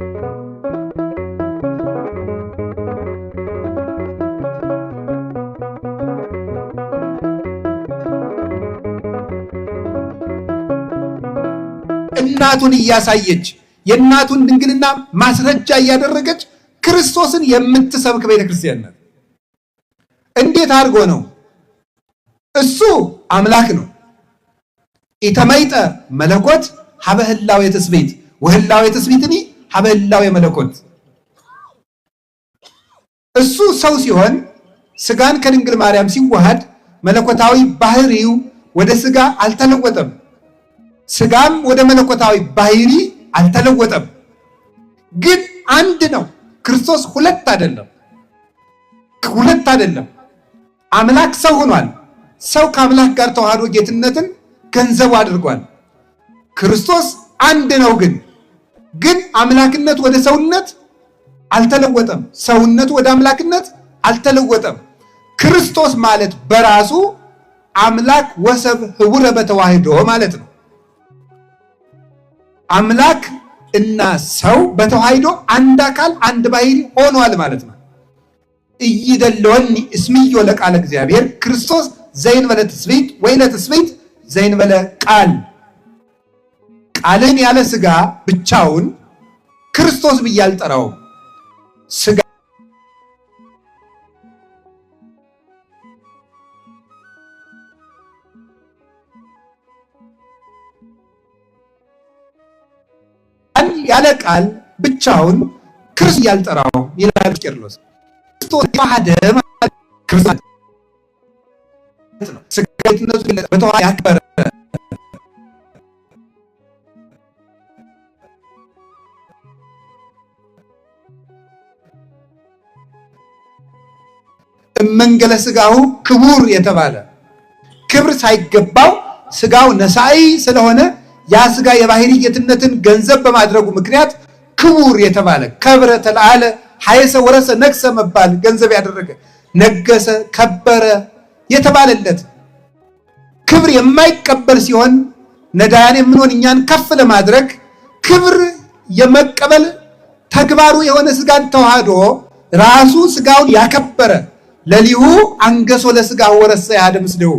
እናቱን እያሳየች የእናቱን ድንግልና ማስረጃ እያደረገች ክርስቶስን የምትሰብክ ቤተክርስቲያን ናት። እንዴት አድርጎ ነው? እሱ አምላክ ነው። ኢተመይጠ መለኮት ሀበ ህላዌ ትስብእት ወህላዌ ትስብእትኒ ሀበ ህላዌ መለኮት። እሱ ሰው ሲሆን ስጋን ከድንግል ማርያም ሲዋሃድ መለኮታዊ ባህሪው ወደ ስጋ አልተለወጠም፣ ስጋም ወደ መለኮታዊ ባህሪ አልተለወጠም። ግን አንድ ነው። ክርስቶስ ሁለት አይደለም። አምላክ ሰው ሆኗል። ሰው ከአምላክ ጋር ተዋህዶ ጌትነትን ገንዘቡ አድርጓል። ክርስቶስ አንድ ነው። ግን አምላክነት ወደ ሰውነት አልተለወጠም፣ ሰውነቱ ወደ አምላክነት አልተለወጠም። ክርስቶስ ማለት በራሱ አምላክ ወሰብ ህቡረ በተዋህዶ ማለት ነው። አምላክ እና ሰው በተዋህዶ አንድ አካል አንድ ባህሪ ሆኗል ማለት ነው። እይደለወኒ እስምዮ ለቃለ እግዚአብሔር ክርስቶስ ዘእንበለ ትስብእት ወይነ ትስብእት ዘእንበለ ቃል። ቃልን ያለ ስጋ ብቻውን ክርስቶስ ብዬ አልጠራውም። ስጋ ያለ ቃል ብቻውን ክርስቶስ ያልጠራው ይላል ቄርሎስ። ክርስቶስ ተዋህደ ማለት ክርስቶስ ነው። ስጋዊነቱ በተዋህዶ ያከበረ መንገለ ስጋው ክቡር የተባለ ክብር ሳይገባው ስጋው ነሳኢ ስለሆነ ያ ስጋ የባህሪ ጌትነትን ገንዘብ በማድረጉ ምክንያት ክቡር የተባለ ከብረ ተለዓለ ሐየሰ ወረሰ ነግሰ መባል ገንዘብ ያደረገ ነገሰ ከበረ የተባለለት ክብር የማይቀበል ሲሆን ነዳያን የምንሆን እኛን ከፍ ለማድረግ ክብር የመቀበል ተግባሩ የሆነ ስጋን ተዋህዶ ራሱ ስጋውን ያከበረ ለሊሁ አንገሶ ለስጋ ወረሰ ያድም ምስለው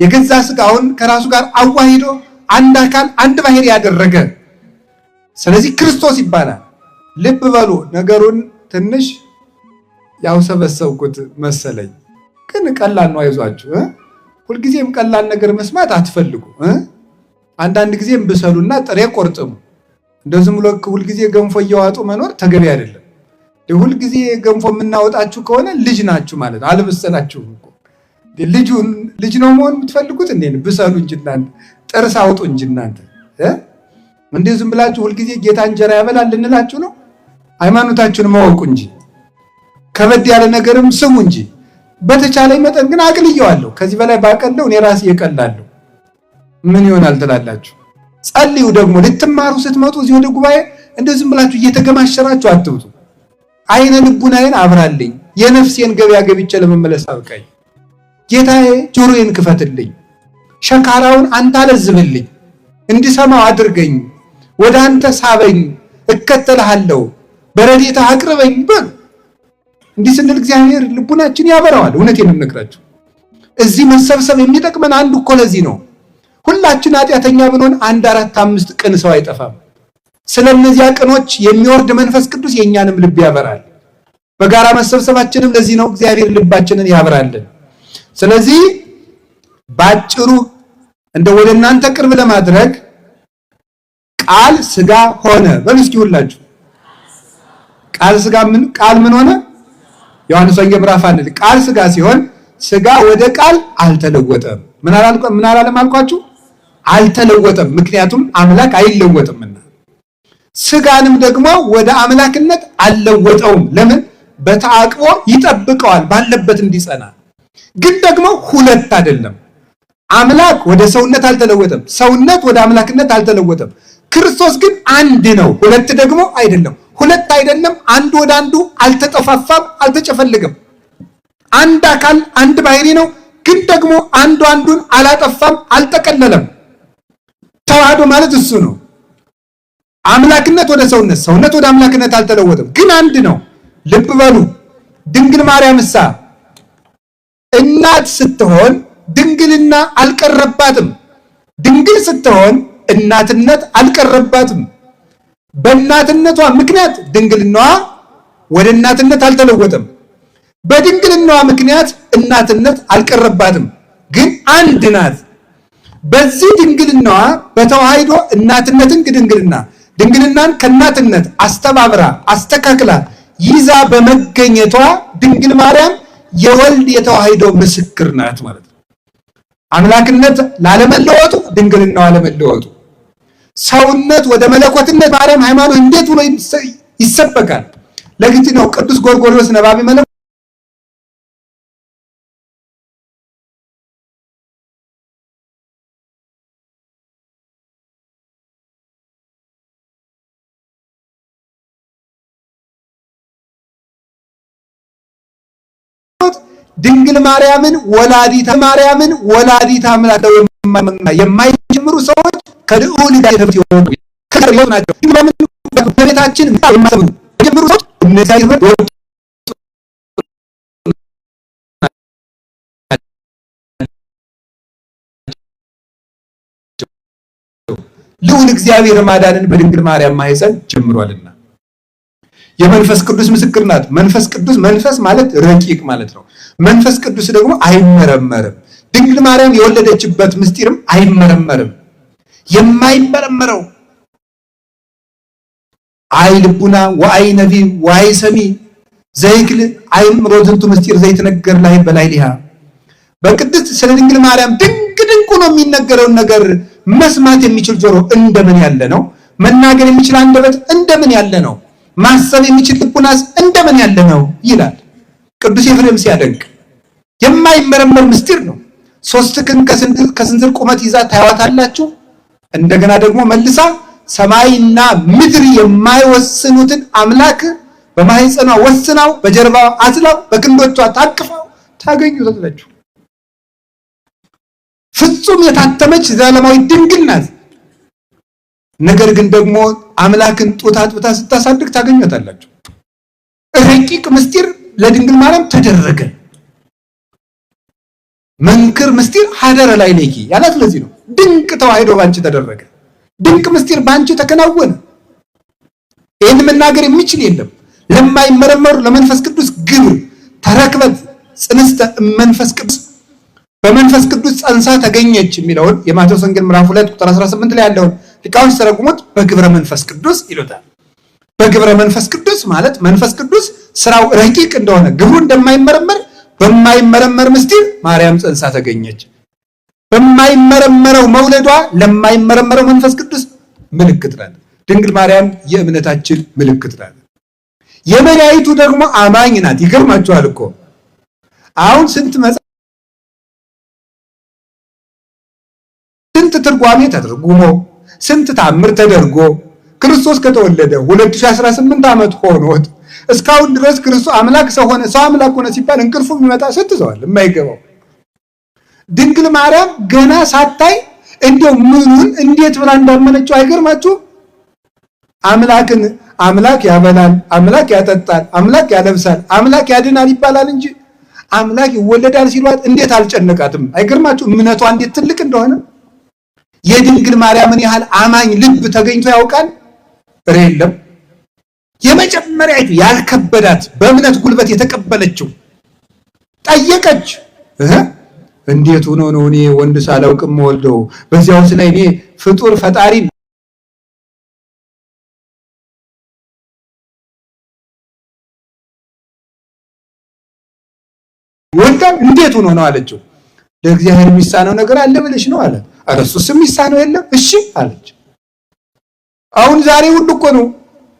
የገዛ ስጋውን ከራሱ ጋር አዋሂዶ አንድ አካል አንድ ባህሪ ያደረገ ስለዚህ ክርስቶስ ይባላል። ልብ በሉ ነገሩን ትንሽ ያውሰበሰብኩት መሰለኝ፣ ግን ቀላል ነው። አይዟችሁ። ሁልጊዜም ቀላል ነገር መስማት አትፈልጉ። አንዳንድ ጊዜም ብሰሉና ጥሬ ቆርጥሙ። እንደዚህ ብሎ ሁልጊዜ ገንፎ እየዋጡ መኖር ተገቢ አይደለም። ሁልጊዜ ገንፎ የምናወጣችሁ ከሆነ ልጅ ናችሁ ማለት ነው። አልበሰላችሁም እኮ ልጅ ነው መሆን የምትፈልጉት እንዴ? ብሰሉ እንጂ እናንተ ጥርስ አውጡ እንጂ እናንተ እንዴ ዝም ብላችሁ ሁልጊዜ ጌታ እንጀራ ያበላል ልንላችሁ ነው? ሃይማኖታችሁን ማወቁ እንጂ ከበድ ያለ ነገርም ስሙ እንጂ። በተቻለኝ መጠን ግን አቅልየዋለሁ። ከዚህ በላይ ባቀለው እኔ ራሴ እቀላለሁ። ምን ይሆናል ትላላችሁ? ጸልዩ። ደግሞ ልትማሩ ስትመጡ እዚህ ወደ ጉባኤ እንደ ዝም ብላችሁ እየተገማሸራችሁ አትውጡ። አይነ ልቡናዬን አብራልኝ፣ የነፍሴን ገበያ ገብቼ ለመመለስ አብቃኝ። ጌታዬ ጆሮዬን ክፈትልኝ፣ ሸካራውን አንተ አለዝብልኝ፣ እንዲሰማው አድርገኝ፣ ወደ አንተ ሳበኝ፣ እከተልሃለሁ፣ በረድኤትህ አቅርበኝ በሉ። እንዲህ ስንል እግዚአብሔር ልቡናችን ያበራዋል። እውነቴን ነው የምነግራችሁ። እዚህ መሰብሰብ የሚጠቅመን አንዱ እኮ ለዚህ ነው። ሁላችን ኃጢአተኛ ብንሆን 1 4 5 ቅን ሰው አይጠፋም። ስለነዚያ ቅኖች የሚወርድ መንፈስ ቅዱስ የኛንም ልብ ያበራል። በጋራ መሰብሰባችንም ለዚህ ነው። እግዚአብሔር ልባችንን ያበራልን። ስለዚህ ባጭሩ እንደ ወደ እናንተ ቅርብ ለማድረግ ቃል ስጋ ሆነ በሉ እስኪ ሁላችሁ። ቃል ምን ሆነ? ዮሐንስ ወንጌል ምዕራፍ 1 ቃል ስጋ ሲሆን ስጋ ወደ ቃል አልተለወጠም። ምን አላለም አልኳችሁ? አልተለወጠም። ምክንያቱም አምላክ አይለወጥምና። ስጋንም ደግሞ ወደ አምላክነት አልለወጠውም። ለምን? በተአቅቦ ይጠብቀዋል ባለበት እንዲጸና። ግን ደግሞ ሁለት አይደለም። አምላክ ወደ ሰውነት አልተለወጠም፣ ሰውነት ወደ አምላክነት አልተለወጠም። ክርስቶስ ግን አንድ ነው፣ ሁለት ደግሞ አይደለም። ሁለት አይደለም፣ አንዱ ወደ አንዱ አልተጠፋፋም፣ አልተጨፈለገም። አንድ አካል አንድ ባህሪ ነው። ግን ደግሞ አንዱ አንዱን አላጠፋም፣ አልጠቀለለም። ተዋህዶ ማለት እሱ ነው። አምላክነት ወደ ሰውነት፣ ሰውነት ወደ አምላክነት አልተለወጠም፣ ግን አንድ ነው። ልብ በሉ። ድንግል ማርያምሳ እናት ስትሆን ድንግልና አልቀረባትም። ድንግል ስትሆን እናትነት አልቀረባትም። በእናትነቷ ምክንያት ድንግልናዋ ወደ እናትነት አልተለወጠም። በድንግልናዋ ምክንያት እናትነት አልቀረባትም፣ ግን አንድ ናት። በዚህ ድንግልናዋ በተዋህዶ እናትነትን ድንግልናን ከእናትነት አስተባብራ አስተካክላ ይዛ በመገኘቷ ድንግል ማርያም የወልድ የተዋህዶ ምስክር ናት ማለት ነው። አምላክነት ላለመለወጡ፣ ድንግልናዋ አለመለወጡ፣ ሰውነት ወደ መለኮትነት ማርያም ሃይማኖት እንዴት ብሎ ይሰበካል? ለዚህ ነው ቅዱስ ጎርጎርዮስ ነባቢ መለኮት ድንግል ማርያምን ወላዲተ አምላክ የማይጀምሩ ሰዎች ከልዑል ጋር የተፈቱ ናቸው። በቤታችን የማይጀምሩ ሰዎች እነዚያ ልዑል እግዚአብሔር ማዳንን በድንግል ማርያም ማኅፀን ጀምሯልና የመንፈስ ቅዱስ ምስክር ናት። መንፈስ ቅዱስ መንፈስ ማለት ረቂቅ ማለት ነው። መንፈስ ቅዱስ ደግሞ አይመረመርም። ድንግል ማርያም የወለደችበት ምስጢርም አይመረመርም። የማይመረመረው አይ ልቡና ወአይ ነቢብ ወአይ ሰሚ ዘይክል አይምሮ ዝንቱ ምስጢር ዘይትነገር ላይ በላይ ሊሃ በቅድስት ስለ ድንግል ማርያም ድንቅ ነው የሚነገረውን ነገር መስማት የሚችል ጆሮ እንደምን ያለ ነው? መናገር የሚችል አንደበት እንደምን ያለ ነው? ማሰብ የሚችል ልቡናስ እንደምን ያለ ነው ይላል ቅዱስ ኤፍሬም ሲያደንቅ። የማይመረመር ምስጢር ነው። 3 ክንድ ከስንዝር ቁመት ይዛ ታያዋታላችሁ። እንደገና ደግሞ መልሳ ሰማይና ምድር የማይወስኑትን አምላክ በማህፀኗ ወስናው በጀርባዋ አዝላው በክንዶቿ ታቅፋው ታገኙታላችሁ። ፍጹም የታተመች ዘላለማዊ ድንግል ናት። ነገር ግን ደግሞ አምላክን ጡት አጥብታ ስታሳድግ ታገኙታላችሁ። ረቂቅ ምስጢር ለድንግል ማርያም ተደረገ። መንክር ምስጢር ሀደረ ላይ ለኪ ያላት ለዚህ ነው። ድንቅ ተዋህዶ ባንቺ ተደረገ። ድንቅ ምስጢር ባንቺ ተከናወነ። ይህን መናገር የሚችል የለም። ለማይመረመሩ ለመንፈስ ቅዱስ ግብር ተረክበት ጽንስተ መንፈስ ቅዱስ በመንፈስ ቅዱስ ጸንሳ ተገኘች የሚለውን የማቴዎስ ወንጌል ምዕራፍ 2 ቁጥር 18 ላይ ያለውን ሊቃውንት ሲተረጉሙት በግብረ መንፈስ ቅዱስ ይሉታል። በግብረ መንፈስ ቅዱስ ማለት መንፈስ ቅዱስ ስራው ረቂቅ እንደሆነ ግብሩ እንደማይመረመር በማይመረመር ምስጢር ማርያም ጸንሳ ተገኘች። በማይመረመረው መውለዷ ለማይመረመረው መንፈስ ቅዱስ ምልክት ናት። ድንግል ማርያም የእምነታችን ምልክት ናት። የመላእክቱ ደግሞ አማኝ ናት። ይገርማችኋል እኮ አሁን ስንት ትርጓሜ ተደርጉሞ ስንት ታምር ተደርጎ ክርስቶስ ከተወለደ 2018 ዓመት ሆኖት እስካሁን ድረስ ክርስቶስ አምላክ ሰው ሆነ ሰው አምላክ ሆነ ሲባል እንቅልፉ የሚመጣ ስንት ሰው አለ የማይገባው። ድንግል ማርያም ገና ሳታይ እንደው ምኑን እንዴት ብላ እንዳመነችው አይገርማችሁ? አምላክን አምላክ ያበላል፣ አምላክ ያጠጣል፣ አምላክ ያለብሳል፣ አምላክ ያድናል ይባላል እንጂ አምላክ ይወለዳል ሲሏት እንዴት አልጨነቃትም? አይገርማችሁ? እምነቷ እንዴት ትልቅ እንደሆነ። የድንግል ማርያምን ያህል አማኝ ልብ ተገኝቶ ያውቃል? የለም። የመጀመሪያይቱ ያልከበዳት በእምነት ጉልበት የተቀበለችው ጠየቀች። እንዴት ሆኖ ነው እኔ ወንድ ሳላውቅም ወልደው በዚያውስ ላይ እኔ ፍጡር ፈጣሪ ወልዳል እንዴት ሆኖ ነው አለችው። ለእግዚአብሔር የሚሳነው ነገር አለ ብለሽ ነው አለ። ኧረ እሱስ የሚሳነው የለም እሺ አለች። አሁን ዛሬ ሁሉ እኮ ነው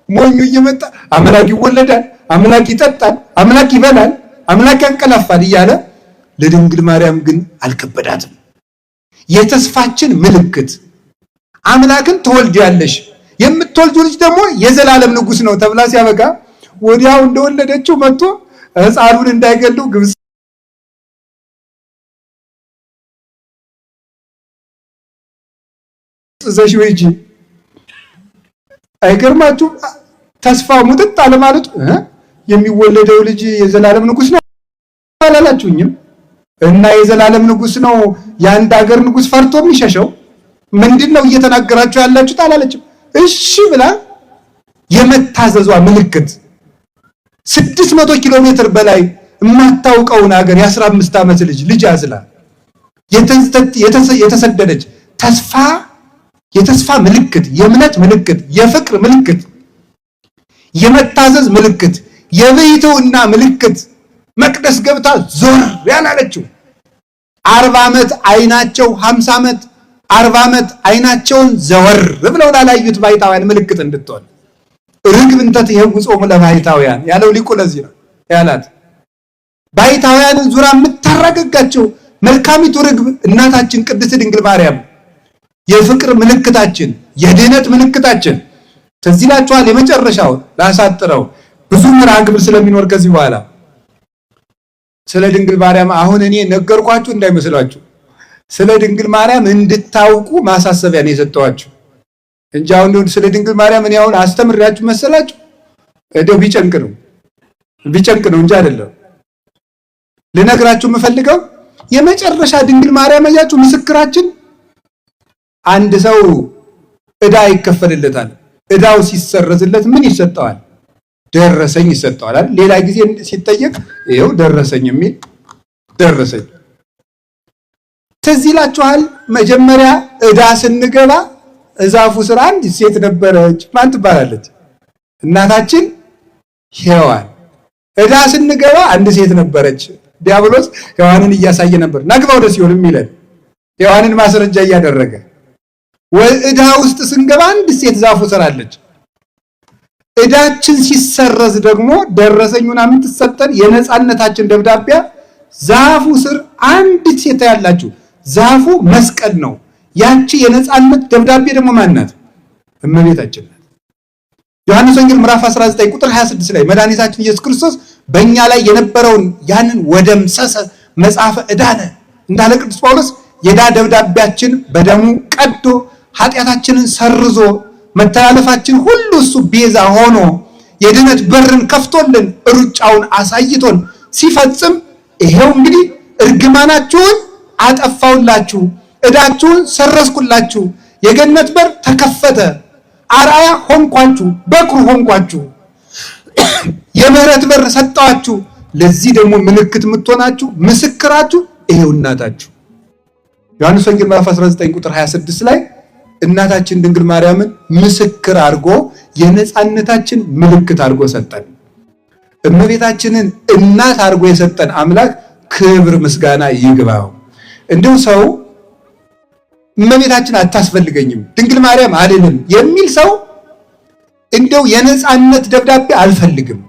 ሞኙ እየመጣ አምላክ ይወለዳል፣ አምላክ ይጠጣል፣ አምላክ ይበላል፣ አምላክ ያንቀላፋል እያለ ለድንግል ማርያም ግን አልከበዳትም። የተስፋችን ምልክት አምላክን ትወልጃለሽ፣ የምትወልጂው ልጅ ደግሞ የዘላለም ንጉሥ ነው ተብላ ሲያበቃ ወዲያው እንደወለደችው መጥቶ ሕፃኑን እንዳይገሉ ግብጽ ዘሽውጂ አይገርማችሁ? ተስፋው ሙጥጥ አለ ማለት የሚወለደው ልጅ የዘላለም ንጉስ ነው አላላችሁኝም? እና የዘላለም ንጉስ ነው የአንድ ሀገር ንጉስ ፈርቶ የሚሸሸው ምንድነው እየተናገራችሁ ያላችሁት አላለችም። እሺ ብላ የመታዘዟ ምልክት 600 ኪሎ ሜትር በላይ የማታውቀውን ሀገር የ15 ዓመት ልጅ አዝላ የተሰደደች የተስፋ ምልክት፣ የእምነት ምልክት፣ የፍቅር ምልክት፣ የመታዘዝ ምልክት፣ የብሕትውና ምልክት መቅደስ ገብታ ዞር ያላለችው 40 ዓመት አይናቸው 50 ዓመት 40 ዓመት አይናቸውን ዘወር ብለው ላላዩት ባይታውያን ምልክት እንድትሆን ርግብ እንተ ትኄውፆሙ ለባይታውያን ያለው ሊቁ ለዚህ ነው ያላት። ባይታውያንን ዙራ የምታረጋጋቸው መልካሚቱ ርግብ እናታችን ቅድስት ድንግል ማርያም የፍቅር ምልክታችን፣ የድህነት ምልክታችን። ትዝ ይላችኋል። የመጨረሻው ላሳጥረው ብዙ መርሃ ግብር ስለሚኖር ከዚህ በኋላ ስለ ድንግል ማርያም አሁን እኔ ነገርኳችሁ እንዳይመስላችሁ። ስለ ድንግል ማርያም እንድታውቁ ማሳሰቢያ ነው የሰጠኋችሁ እንጂ አሁን ስለ ድንግል ማርያም እኔ አሁን አስተምራችሁ መሰላችሁ? እንደው ቢጨንቅ ነው እንጂ አይደለም። ልነግራችሁ የምፈልገው የመጨረሻ ድንግል ማርያም ያያችሁ ምስክራችን። አንድ ሰው ዕዳ ይከፈልለታል። ዕዳው ሲሰረዝለት ምን ይሰጠዋል? ደረሰኝ ይሰጠዋል አይደል? ሌላ ጊዜ ሲጠየቅ ይኸው ደረሰኝ የሚል ደረሰኝ። ትዝ ይላችኋል? መጀመሪያ ዕዳ ስንገባ እዛፉ ስር አንድ ሴት ነበረች። ማን ትባላለች? እናታችን ሔዋን። ዕዳ ስንገባ አንድ ሴት ነበረች። ዲያብሎስ ሔዋንን እያሳየ ነበር ናግባ ወደ ሲኦል የሚለን ሔዋንን ማስረጃ እያደረገ። ወዕዳ ውስጥ ስንገባ አንድ ሴት ዛፉ ስር አለች። ዕዳችን ሲሰረዝ ደግሞ ደረሰኙን የምትሰጠን የነፃነታችን ደብዳቤ ዛፉ ስር አንዲት ሴት ያላችሁ። ዛፉ መስቀል ነው። ያቺ የነፃነት ደብዳቤ ደግሞ ማን ናት? እመቤታችን ናት። ዮሐንስ ወንጌል ምዕራፍ 19 ቁጥር 26 ላይ መድኃኒታችን ኢየሱስ ክርስቶስ በእኛ ላይ የነበረውን ያንን ወደምሰሰ መጽሐፈ ዕዳነ እንዳለ ቅዱስ ጳውሎስ የዕዳ ደብዳቤያችን በደሙ ቀዶ ኃጢአታችንን ሰርዞ መተላለፋችን ሁሉ እሱ ቤዛ ሆኖ የድነት በርን ከፍቶልን ሩጫውን አሳይቶን ሲፈጽም ይሄው እንግዲህ እርግማናችሁን አጠፋውላችሁ፣ ዕዳችሁን ሰረዝኩላችሁ፣ የገነት በር ተከፈተ፣ አርአያ ሆንኳችሁ፣ በኩር ሆንኳችሁ፣ የምህረት በር ሰጣችሁ። ለዚህ ደግሞ ምልክት የምትሆናችሁ ምስክራችሁ ይሄው እናታችሁ። ዮሐንስ ወንጌል ምዕራፍ 19 ቁጥር 26 ላይ እናታችን ድንግል ማርያምን ምስክር አድርጎ የነፃነታችን ምልክት አድርጎ ሰጠን። እመቤታችንን እናት አድርጎ የሰጠን አምላክ ክብር ምስጋና ይግባው። እንደው ሰው እመቤታችን አታስፈልገኝም ድንግል ማርያም አልልም የሚል ሰው እንደው የነፃነት ደብዳቤ አልፈልግም፣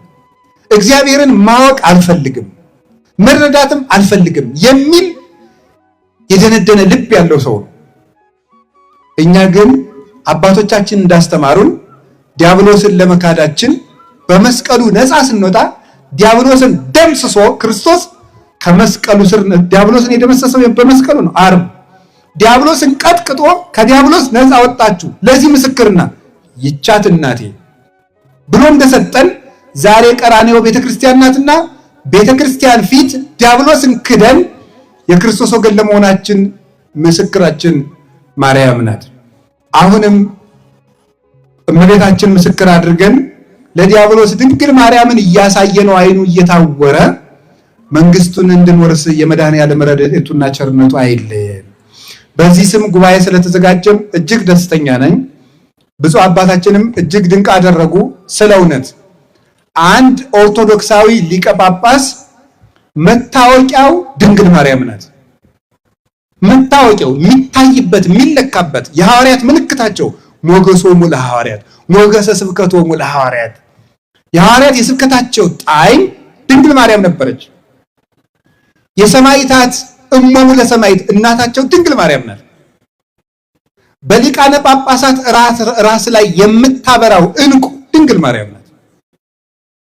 እግዚአብሔርን ማወቅ አልፈልግም፣ መረዳትም አልፈልግም የሚል የደነደነ ልብ ያለው ሰው ነው። እኛ ግን አባቶቻችን እንዳስተማሩን ዲያብሎስን ለመካዳችን በመስቀሉ ነፃ ስንወጣ ዲያብሎስን ደምስሶ ክርስቶስ ከመስቀሉ ስር ዲያብሎስን የደመሰሰው በመስቀሉ ነው። ዓርብ ዲያብሎስን ቀጥቅጦ ከዲያብሎስ ነፃ ወጣችሁ ለዚህ ምስክርና ይቻት እናቴ ብሎ እንደሰጠን ዛሬ ቀራንዮ ቤተክርስቲያን ናትና ቤተክርስቲያን ፊት ዲያብሎስን ክደን የክርስቶስ ወገን ለመሆናችን ምስክራችን ማርያም ናት። አሁንም እመቤታችን ምስክር አድርገን ለዲያብሎስ ድንግል ማርያምን እያሳየነው አይኑ እየታወረ መንግስቱን እንድንወርስ የመድኃኔዓለም ረድኤቱና ቸርነቱ አይለየን። በዚህ ስም ጉባኤ ስለተዘጋጀም እጅግ ደስተኛ ነኝ። ብፁዕ አባታችንም እጅግ ድንቅ አደረጉ። ስለ እውነት አንድ ኦርቶዶክሳዊ ሊቀ ጳጳስ መታወቂያው ድንግል ማርያም ናት። መታወቂያው የሚታይበት የሚለካበት የሐዋርያት ምልክታቸው ሞገሶሙ ለሐዋርያት ሞገሰ ስብከቶሙ ለሐዋርያት የሐዋርያት የስብከታቸው ጣዕም ድንግል ማርያም ነበረች። የሰማዕታት እሞሙ ለሰማዕት እናታቸው ድንግል ማርያም ናት። በሊቃነ ጳጳሳት ራስ ላይ የምታበራው ዕንቁ ድንግል ማርያም ናት።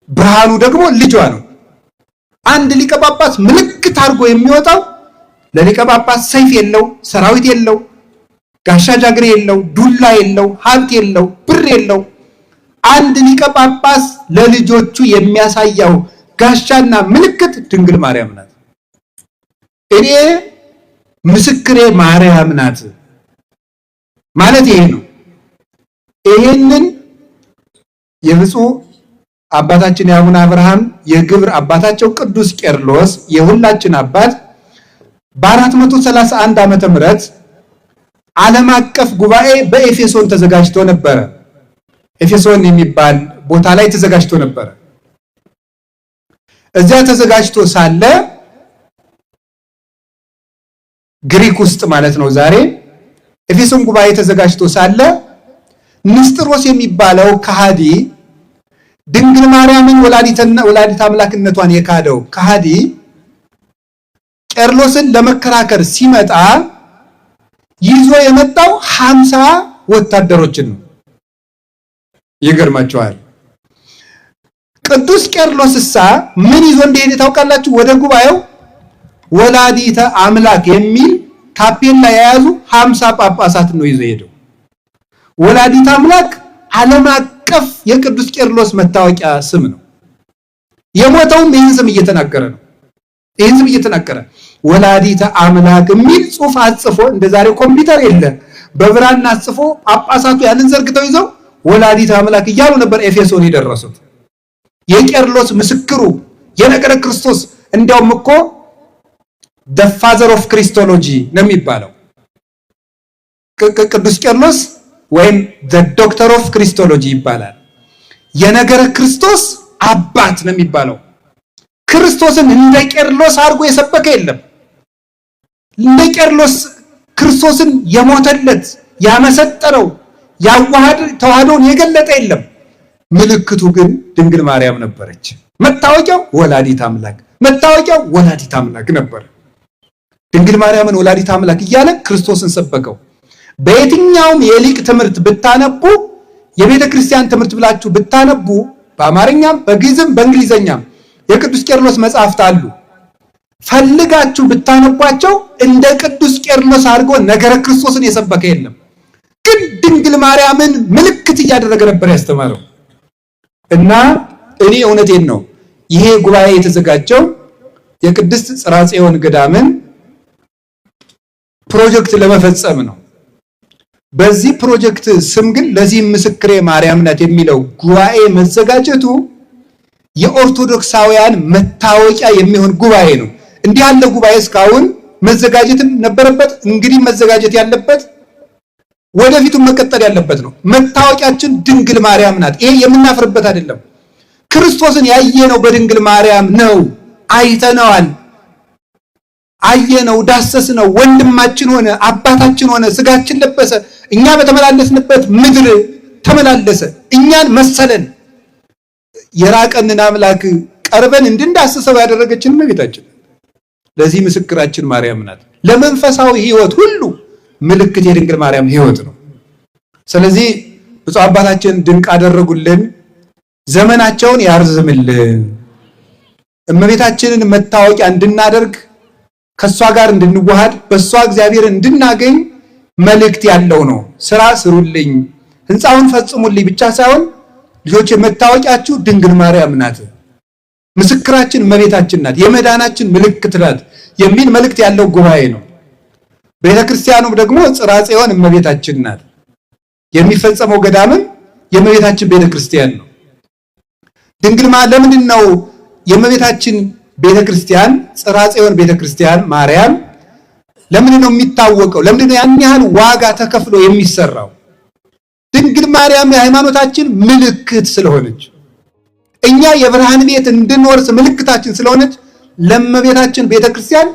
ብርሃኑ ደግሞ ልጇ ነው። አንድ ሊቀ ጳጳስ ምልክት አድርጎ የሚወጣው ለሊቀ ጳጳስ ሰይፍ የለው፣ ሰራዊት የለው፣ ጋሻ ጃግሬ የለው፣ ዱላ የለው፣ ሀብት የለው፣ ብር የለው፣ አንድ ሊቀ ጳጳስ ለልጆቹ የሚያሳየው ጋሻና ምልክት ድንግል ማርያም ናት። እኔ ምስክሬ ማርያም ናት ማለት ይሄ ነው። ይሄንን የብፁዕ አባታችን የአቡነ አብርሃም የግብር አባታቸው ቅዱስ ቄርሎስ የሁላችን አባት በ431 ዓመተ ምህረት ዓለም አቀፍ ጉባኤ በኤፌሶን ተዘጋጅቶ ነበረ። ኤፌሶን የሚባል ቦታ ላይ ተዘጋጅቶ ነበረ። እዚያ ተዘጋጅቶ ሳለ ግሪክ ውስጥ ማለት ነው ዛሬ ኤፌሶን ጉባኤ ተዘጋጅቶ ሳለ ንስጥሮስ የሚባለው ከሃዲ ድንግል ማርያምን ወላዲተ አምላክነቷን የካደው ከሃዲ ቄርሎስን ለመከራከር ሲመጣ ይዞ የመጣው 50 ወታደሮችን ነው። ይገርማቸዋል። ቅዱስ ቄርሎስሳ ምን ይዞ እንደሄደ ታውቃላችሁ? ወደ ጉባኤው ወላዲተ አምላክ የሚል ታፔላ የያዙ 50 ጳጳሳት ነው ይዞ ሄደው። ወላዲተ አምላክ ዓለም አቀፍ የቅዱስ ቄርሎስ መታወቂያ ስም ነው። የሞተውም ይህን ስም እየተናገረ ነው። ይህን ስም እየተናገረ ወላዲተ አምላክ የሚል ጽሑፍ አጽፎ፣ እንደዛሬ ኮምፒውተር የለ፣ በብራና አጽፎ ጳጳሳቱ ያንን ዘርግተው ይዘው ወላዲተ አምላክ እያሉ ነበር ኤፌሶን የደረሱት። የቄርሎስ ምስክሩ የነገረ ክርስቶስ እንዲያውም እኮ the father of Christology ነው የሚባለው። ቅዱስ ቄርሎስ ወይም the doctor of Christology ይባላል። የነገረ ክርስቶስ አባት ነው የሚባለው። ክርስቶስን እንደ ቄርሎስ አድርጎ የሰበከ የለም። እንደ ቄርሎስ ክርስቶስን የሞተለት ያመሰጠረው ተዋህዶን የገለጠ የለም። ምልክቱ ግን ድንግል ማርያም ነበረች። መታወቂያው ወላዲተ አምላክ፣ መታወቂያው ወላዲተ አምላክ ነበር። ድንግል ማርያምን ወላዲተ አምላክ እያለ ክርስቶስን ሰበከው። በየትኛውም የሊቅ ትምህርት ብታነቡ፣ የቤተ ክርስቲያን ትምህርት ብላችሁ ብታነቡ፣ በአማርኛም በግዕዝም በእንግሊዘኛም የቅዱስ ቄርሎስ መጽሐፍት አሉ። ፈልጋችሁ ብታነቧቸው እንደ ቅዱስ ቄርሎስ አድርጎ ነገረ ክርስቶስን የሰበከ የለም። ግን ድንግል ማርያምን ምልክት እያደረገ ነበር ያስተማረው። እና እኔ እውነቴን ነው፣ ይሄ ጉባኤ የተዘጋጀው የቅድስት ጽርሐ ጽዮን ገዳምን ፕሮጀክት ለመፈጸም ነው። በዚህ ፕሮጀክት ስም ግን ለዚህ ምስክሬ ማርያም ናት የሚለው ጉባኤ መዘጋጀቱ የኦርቶዶክሳውያን መታወቂያ የሚሆን ጉባኤ ነው። እንዲህ ያለ ጉባኤ እስካሁን መዘጋጀትም ነበረበት። እንግዲህ መዘጋጀት ያለበት ወደፊቱም መቀጠል ያለበት ነው። መታወቂያችን ድንግል ማርያም ናት። ይሄ የምናፍርበት አይደለም። ክርስቶስን ያየነው በድንግል ማርያም ነው። አይተነዋል፣ አየነው፣ ዳሰስነው። ወንድማችን ሆነ፣ አባታችን ሆነ፣ ስጋችን ለበሰ። እኛ በተመላለስንበት ምድር ተመላለሰ፣ እኛን መሰለን። የራቀንን አምላክ ቀርበን እንድንዳስሰው ያደረገችን እመቤታችን። ለዚህ ምስክራችን ማርያም ናት። ለመንፈሳዊ ሕይወት ሁሉ ምልክት የድንግል ማርያም ሕይወት ነው። ስለዚህ ብፁዕ አባታችን ድንቅ አደረጉልን። ዘመናቸውን ያርዝምልን። እመቤታችንን መታወቂያ እንድናደርግ፣ ከሷ ጋር እንድንዋሃድ፣ በሷ እግዚአብሔር እንድናገኝ መልእክት ያለው ነው። ስራ ስሩልኝ፣ ህንፃውን ፈጽሙልኝ ብቻ ሳይሆን ልጆች መታወቂያችሁ ድንግል ማርያም ናት፣ ምስክራችን እመቤታችን ናት፣ የመዳናችን ምልክት ናት የሚል መልእክት ያለው ጉባኤ ነው። ቤተክርስቲያኑም ደግሞ ጽርሐ ጽዮን እመቤታችን ናት። የሚፈጸመው ገዳምም የእመቤታችን ቤተክርስቲያን ነው። ድንግል ለምንድን ነው የእመቤታችን ቤተክርስቲያን ጽርሐ ጽዮን ቤተክርስቲያን ማርያም ለምንድን ነው የሚታወቀው? ለምንድን ነው ያን ያህል ዋጋ ተከፍሎ የሚሰራው? ድንግል ማርያም የሃይማኖታችን ምልክት ስለሆነች፣ እኛ የብርሃን ቤት እንድንወርስ ምልክታችን ስለሆነች ለእመቤታችን ቤተክርስቲያን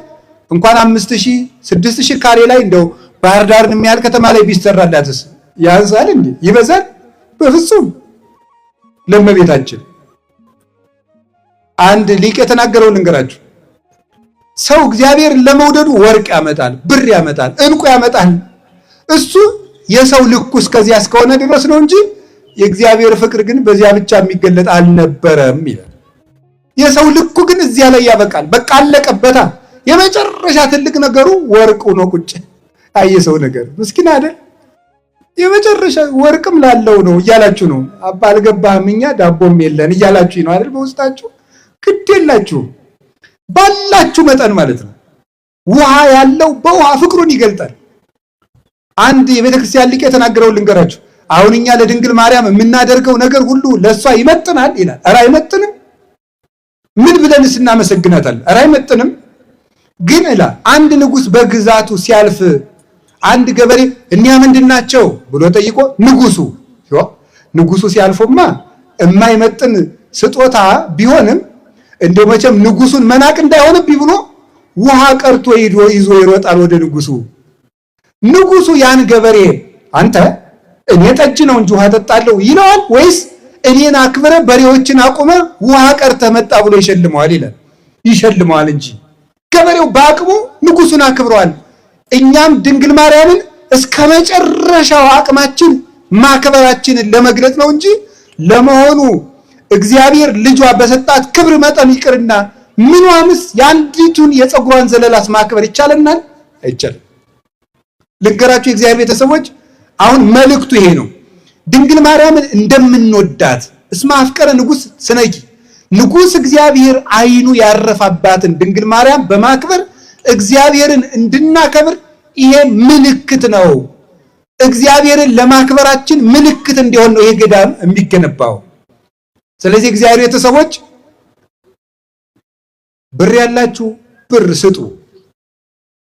እንኳን 5000 6000 ካሬ ላይ እንደው ባህር ዳርን የሚያህል ከተማ ላይ ቢሰራላትስ ያንሳል እንዴ? ይበዛል? በፍጹም። ለእመቤታችን አንድ ሊቅ የተናገረውን ልንገራችሁ። ሰው እግዚአብሔር ለመውደዱ ወርቅ ያመጣል፣ ብር ያመጣል፣ ዕንቁ ያመጣል። እሱ የሰው ልኩ እስከዚያ እስከሆነ ድረስ ነው እንጂ የእግዚአብሔር ፍቅር ግን በዚያ ብቻ የሚገለጥ አልነበረም ይላል። የሰው ልኩ ግን እዚያ ላይ ያበቃል። በቃ አለቀበታ። የመጨረሻ ትልቅ ነገሩ ወርቁ ነው። ቁጭ አየሰው ነገር ምስኪን አይደል? የመጨረሻ ወርቅም ላለው ነው እያላችሁ ነው። አባ አልገባህም፣ እኛ ዳቦም የለን እያላችሁ ነው አይደል? በውስጣችሁ ግድ የላችሁ ባላችሁ መጠን ማለት ነው። ውሃ ያለው በውሃ ፍቅሩን ይገልጣል። አንድ የቤተክርስቲያን ሊቅ የተናገረው ልንገራችሁ። አሁን እኛ ለድንግል ማርያም የምናደርገው ነገር ሁሉ ለሷ ይመጥናል ይላል። ኧረ አይመጥንም። ምን ብለንስ እናመሰግናታለን? ኧረ አይመጥንም። ግን ይላል አንድ ንጉሥ በግዛቱ ሲያልፍ አንድ ገበሬ እኒያ ምንድናቸው ብሎ ጠይቆ ንጉሱ ሲያልፎማ የማይመጥን ስጦታ ቢሆንም እንደው መቼም ንጉሱን መናቅ እንዳይሆንብኝ ብሎ ውሃ ቀርቶ ይዞ ይሮጣል ወደ ንጉሱ። ንጉሱ ያን ገበሬ አንተ እኔ ጠጅ ነው እንጂ ውሃ ጠጣለሁ ይለዋል ወይስ እኔን አክብረ በሬዎችን አቁመ ውሃ ቀርተ መጣ ብሎ ይሸልመዋል? ይላል ይሸልመዋል እንጂ ገበሬው በአቅሙ ንጉሱን አክብሯል። እኛም ድንግል ማርያምን እስከ መጨረሻው አቅማችን ማክበራችንን ለመግለጽ ነው እንጂ ለመሆኑ እግዚአብሔር ልጇ በሰጣት ክብር መጠን ይቅርና ምንዋንስ የአንዲቱን የፀጉሯን ዘለላስ ማክበር ይቻለናል? አይቻልም። ልንገራችሁ የእግዚአብሔር ቤተሰቦች፣ አሁን መልእክቱ ይሄ ነው። ድንግል ማርያምን እንደምንወዳት እስመ አፍቀረ ንጉሥ ስነኪ ንጉሥ እግዚአብሔር አይኑ ያረፋባትን ድንግል ማርያም በማክበር እግዚአብሔርን እንድናከብር ይሄ ምልክት ነው። እግዚአብሔርን ለማክበራችን ምልክት እንዲሆን ነው ይሄ ገዳም የሚገነባው። ስለዚህ እግዚአብሔር ቤተሰቦች ብር ያላችሁ ብር ስጡ፣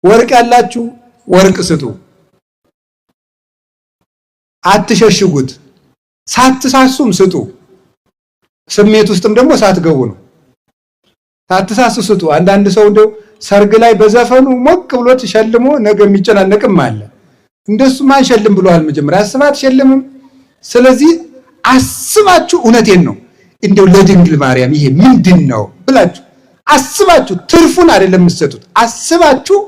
ወርቅ ያላችሁ ወርቅ ስጡ። አትሸሽጉት፣ ሳትሳሱም ስጡ። ስሜት ውስጥም ደግሞ ሳትገቡ ነው። ሳትሳሱ ስጡ። አንዳንድ ሰው እንደው ሰርግ ላይ በዘፈኑ ሞቅ ብሎት ሸልሞ ነገ የሚጨናነቅም አለ። እንደሱ ማን ሸልም ብሏል? መጀመሪያ አስባት ሸልምም። ስለዚህ አስባችሁ እውነቴን ነው እንደው ለድንግል ማርያም ይሄ ምንድን ነው ብላችሁ አስባችሁ ትርፉን አይደለም የምትሰጡት። አስባችሁ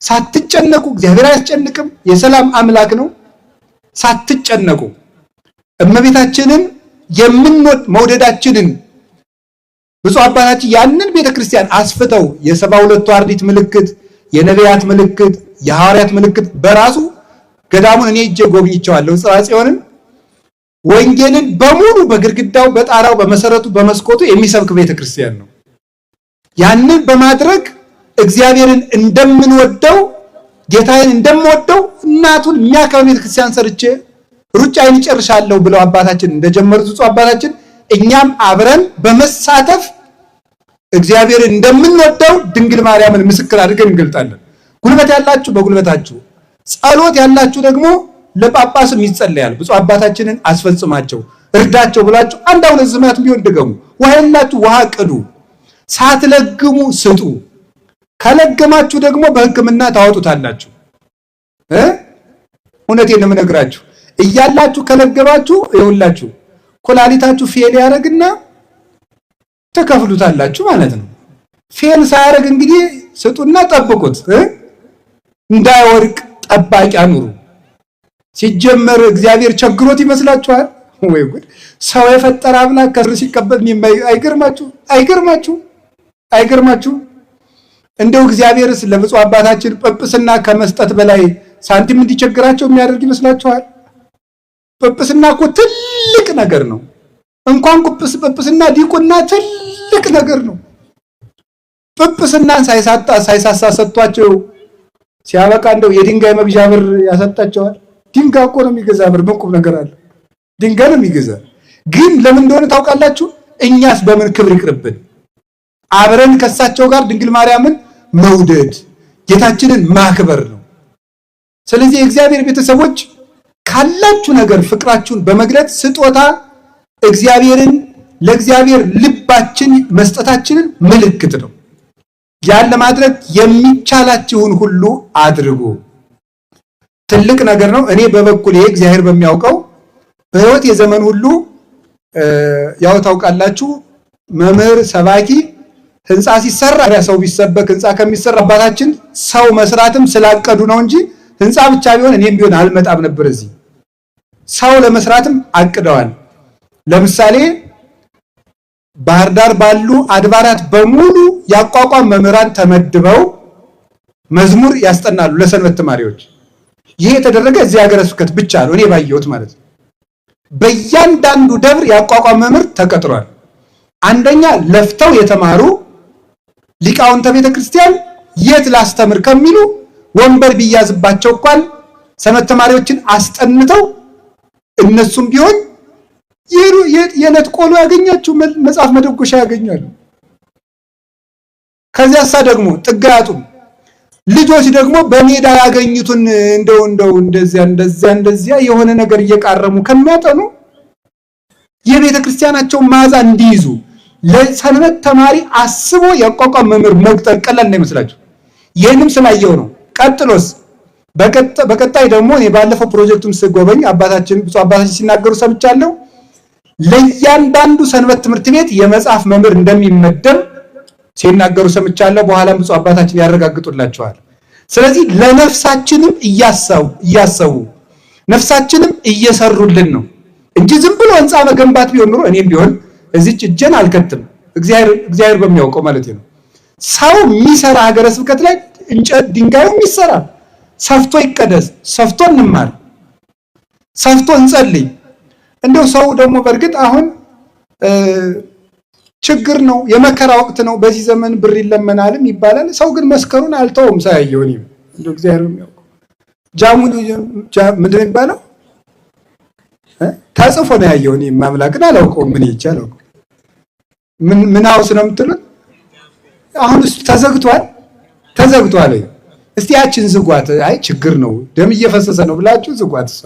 ሳትጨነቁ፣ እግዚአብሔር አያስጨንቅም፣ የሰላም አምላክ ነው። ሳትጨነቁ እመቤታችንን የምንወድ መውደዳችንን ብፁዕ አባታችን ያንን ቤተክርስቲያን አስፍተው የ72ቱ አርድእት ምልክት፣ የነቢያት ምልክት፣ የሐዋርያት ምልክት በራሱ ገዳሙን እኔ እጄ ጎብኝቼዋለሁ። ጽርሐ ጽዮንን ወንጌልን በሙሉ በግድግዳው፣ በጣራው፣ በመሰረቱ፣ በመስኮቱ የሚሰብክ ቤተክርስቲያን ነው። ያንን በማድረግ እግዚአብሔርን እንደምንወደው ጌታዬን እንደምወደው እናቱን የሚያከብር ቤተክርስቲያን ሰርቼ ሩጫዬን እጨርሻለሁ ብለው አባታችን እንደጀመሩት ብፁዕ አባታችን እኛም አብረን በመሳተፍ እግዚአብሔርን እንደምንወደው ድንግል ማርያምን ምስክር አድርገን እንገልጣለን። ጉልበት ያላችሁ በጉልበታችሁ፣ ጸሎት ያላችሁ ደግሞ ለጳጳስም ይጸለያል። ብፁዕ አባታችንን አስፈጽማቸው፣ እርዳቸው ብላችሁ አንድ አሁን ዝማት ቢሆን ድገሙ። ውሃ ያላችሁ ውሃ ቅዱ፣ ሳትለግሙ ስጡ። ከለገማችሁ ደግሞ በሕክምና ታወጡታላችሁ። እውነቴን ነው የምነግራችሁ። እያላችሁ ከለገባችሁ ይኸውላችሁ ኮላሊታችሁ ፌል ያደርግና ተከፍሉታላችሁ ማለት ነው። ፌል ሳያደርግ እንግዲህ ስጡና ጠብቁት። እንዳይወርቅ ጠባቂ አኑሩ። ሲጀመር እግዚአብሔር ቸግሮት ይመስላችኋል ወይ? ጉድ! ሰው የፈጠረ አምላክ ከስር ሲቀበል አይገርማችሁ? አይገርማችሁ? አይገርማችሁ? እንደው እግዚአብሔርስ ለብፁዕ አባታችን ጵጵስና ከመስጠት በላይ ሳንቲም እንዲቸግራቸው የሚያደርግ ይመስላችኋል? ጵጵስና እኮ ትልቅ ነገር ነው። እንኳን ጵጵስና ዲቁና ትልቅ ነገር ነው። ጵጵስናን ሳይሳሳ ሰጥቷቸው ሲያበቃ እንደው የድንጋይ መግዣ ብር ያሰጣቸዋል። ድንጋይ እኮ ነው የሚገዛ ብር ምን ቁም ነገር አለ? ድንጋይ ነው የሚገዛ። ግን ለምን እንደሆነ ታውቃላችሁ? እኛስ በምን ክብር ይቅርብን? አብረን ከሳቸው ጋር ድንግል ማርያምን መውደድ ጌታችንን ማክበር ነው። ስለዚህ የእግዚአብሔር ቤተሰቦች ካላችሁ ነገር ፍቅራችሁን በመግለጽ ስጦታ እግዚአብሔርን ለእግዚአብሔር ልባችን መስጠታችንን ምልክት ነው። ያን ለማድረግ የሚቻላችሁን ሁሉ አድርጉ። ትልቅ ነገር ነው። እኔ በበኩሌ እግዚአብሔር በሚያውቀው በሕይወት የዘመን ሁሉ ያው ታውቃላችሁ መምህር ሰባኪ ህንፃ ሲሰራ ሰው ቢሰበክ ህንፃ ከሚሰራ አባታችን ሰው መስራትም ስላቀዱ ነው እንጂ ህንፃ ብቻ ቢሆን እኔም ቢሆን አልመጣም ነበር። እዚህ ሰው ለመስራትም አቅደዋል። ለምሳሌ ባህር ዳር ባሉ አድባራት በሙሉ ያቋቋም መምህራን ተመድበው መዝሙር ያስጠናሉ ለሰንበት ተማሪዎች። ይሄ የተደረገ እዚህ ሀገረ ስብከት ብቻ ነው እኔ ባየሁት ማለት ነው። በእያንዳንዱ ደብር ያቋቋም መምህር ተቀጥሯል። አንደኛ ለፍተው የተማሩ ሊቃውንተ ቤተክርስቲያን የት ላስተምር ከሚሉ ወንበር ቢያዝባቸው እንኳን ሰንበት ተማሪዎችን አስጠንተው እነሱም ቢሆን የዕለት ቆሎ ያገኛችሁ መጽሐፍ መደጎሻ ያገኛሉ። ከዚያሳ ደግሞ ጥጋቱ ልጆች ደግሞ በሜዳ ያገኙትን እንደው እንደዚያ የሆነ ነገር እየቃረሙ ከሚያጠኑ የቤተ ክርስቲያናቸው ማዛ እንዲይዙ ለሰንበት ተማሪ አስቦ ያቋቋም መምህር መቅጠር ቀላል እንዳይመስላችሁ። ይሄንም ስላየው ነው። ቀጥሎስ በቀጣይ ደግሞ እኔ ባለፈው ፕሮጀክቱን ስጎበኝ አባታችን ሲናገሩ ሰምቻለሁ። ለእያንዳንዱ ሰንበት ትምህርት ቤት የመጽሐፍ መምህር እንደሚመደብ ሲናገሩ ሰምቻለሁ። በኋላም ብፁዕ አባታችን ያረጋግጡላቸዋል። ስለዚህ ለነፍሳችንም እያሰቡ ነፍሳችንም እየሰሩልን ነው እንጂ ዝም ብሎ ህንፃ መገንባት ቢሆን ኑሮ እኔም ቢሆን እዚች እጄን አልከትም። እግዚአብሔር በሚያውቀው ማለት ነው። ሰው የሚሰራ ሀገረ ስብከት ላይ እንጨት ድንጋዩ የሚሰራ ሰፍቶ ይቀደስ፣ ሰፍቶ እንማር፣ ሰፍቶ እንጸልይ። እንደው ሰው ደግሞ በእርግጥ አሁን ችግር ነው፣ የመከራ ወቅት ነው። በዚህ ዘመን ብር ይለመናልም ይባላል። ሰው ግን መስከሩን አልተውም ሳያየው ነው። እንደው እግዚአብሔር የሚያውቀው ምንድን ነው የሚባለው? ተጽፎ ነው ያየው። እኔ ማምላክን አላውቀውም። ምን ይቻላል? ምን አውስ ነው የምትሉት? አሁን እሱ ተዘግቷል። እስቲ ያችን ዝጓት። አይ ችግር ነው ደም እየፈሰሰ ነው ብላችሁ ዝጓት። እሷ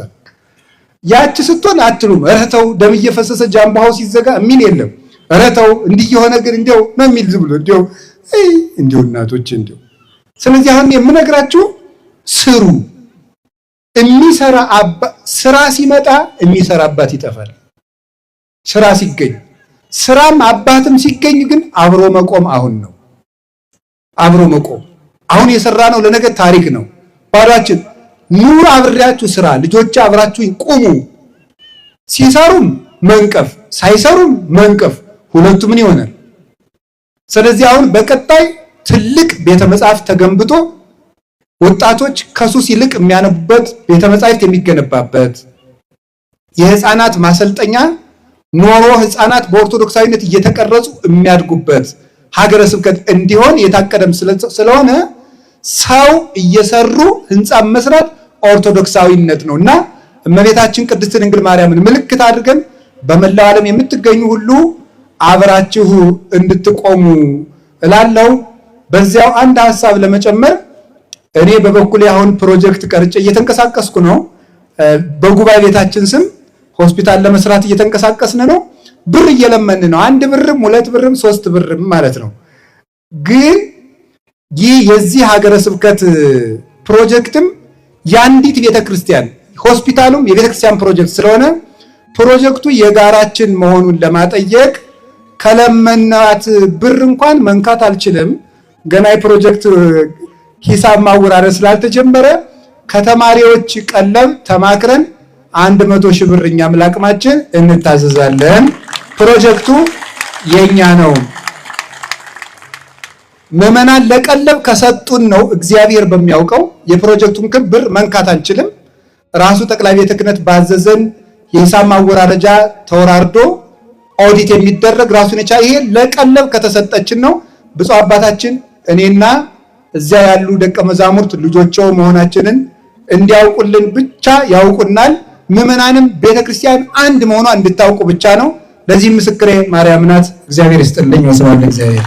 ያቺ ስትሆን አትሉም። እረተው ደም እየፈሰሰ ጃምባው ሲዘጋ የሚል የለም። እረተው እንዲህ የሆነ ግን እንደው ነው የሚል ዝም ብሎ እንደው እናቶች እንደው። ስለዚህ አሁን የምነግራችሁ ስሩ። የሚሰራ ስራ ሲመጣ የሚሰራ አባት ይጠፋል። ስራ ሲገኝ ስራም አባትም ሲገኝ ግን አብሮ መቆም አሁን ነው። አብሮ መቆም አሁን የሰራ ነው ለነገ ታሪክ ነው። ባዳችን ኑሩ፣ አብራችሁ ስራ፣ ልጆች አብራችሁ ቁሙ። ሲሰሩም መንቀፍ ሳይሰሩም መንቀፍ፣ ሁለቱ ምን ይሆናል? ስለዚህ አሁን በቀጣይ ትልቅ ቤተ መጻሕፍት ተገንብቶ ወጣቶች ከሱስ ይልቅ የሚያነቡበት ቤተ መጻሕፍት የሚገነባበት የህፃናት ማሰልጠኛ ኖሮ ህፃናት በኦርቶዶክሳዊነት እየተቀረጹ የሚያድጉበት ሀገረ ስብከት እንዲሆን የታቀደም ስለሆነ ሰው እየሰሩ ህንፃ መስራት ኦርቶዶክሳዊነት ነውና እመቤታችን ቅድስት ድንግል ማርያምን ምልክት አድርገን በመላው ዓለም የምትገኙ ሁሉ አብራችሁ እንድትቆሙ እላለሁ። በዚያው አንድ ሐሳብ ለመጨመር እኔ በበኩሌ አሁን ፕሮጀክት ቀርጬ እየተንቀሳቀስኩ ነው። በጉባኤ ቤታችን ስም ሆስፒታል ለመስራት እየተንቀሳቀስን ነው። ብር እየለመን ነው። 1 ብርም 2 ብርም 3 ብርም ማለት ነው። ግን ይህ የዚህ ሀገረ ስብከት ፕሮጀክትም የአንዲት ቤተክርስቲያን ሆስፒታሉም የቤተክርስቲያን ፕሮጀክት ስለሆነ ፕሮጀክቱ የጋራችን መሆኑን ለማጠየቅ ከለመናት ብር እንኳን መንካት አልችልም። ገና የፕሮጀክት ሂሳብ ማወራረድ ስላልተጀመረ ከተማሪዎች ቀለብ ተማክረን 100 ሺህ ብር እኛም ላቅማችን እንታዘዛለን። ፕሮጀክቱ የኛ ነው። ምዕመናን ለቀለብ ከሰጡን ነው እግዚአብሔር በሚያውቀው። የፕሮጀክቱን ብር መንካት አንችልም። ራሱ ጠቅላይ ቤተ ክህነት ባዘዘን የሂሳብ ማወራረጃ ተወራርዶ ኦዲት የሚደረግ ራሱን የቻለ ይሄ ለቀለብ ከተሰጠችን ነው። ብፁዕ አባታችን እኔና እዚያ ያሉ ደቀ መዛሙርት ልጆቻቸው መሆናችንን እንዲያውቁልን ብቻ ያውቁናል። ምዕመናንም ቤተክርስቲያን አንድ መሆኗ እንድታውቁ ብቻ ነው። ለዚህ ምስክሬ ማርያም ናት። እግዚአብሔር ይስጥልኝ። ወስብሐት ለእግዚአብሔር።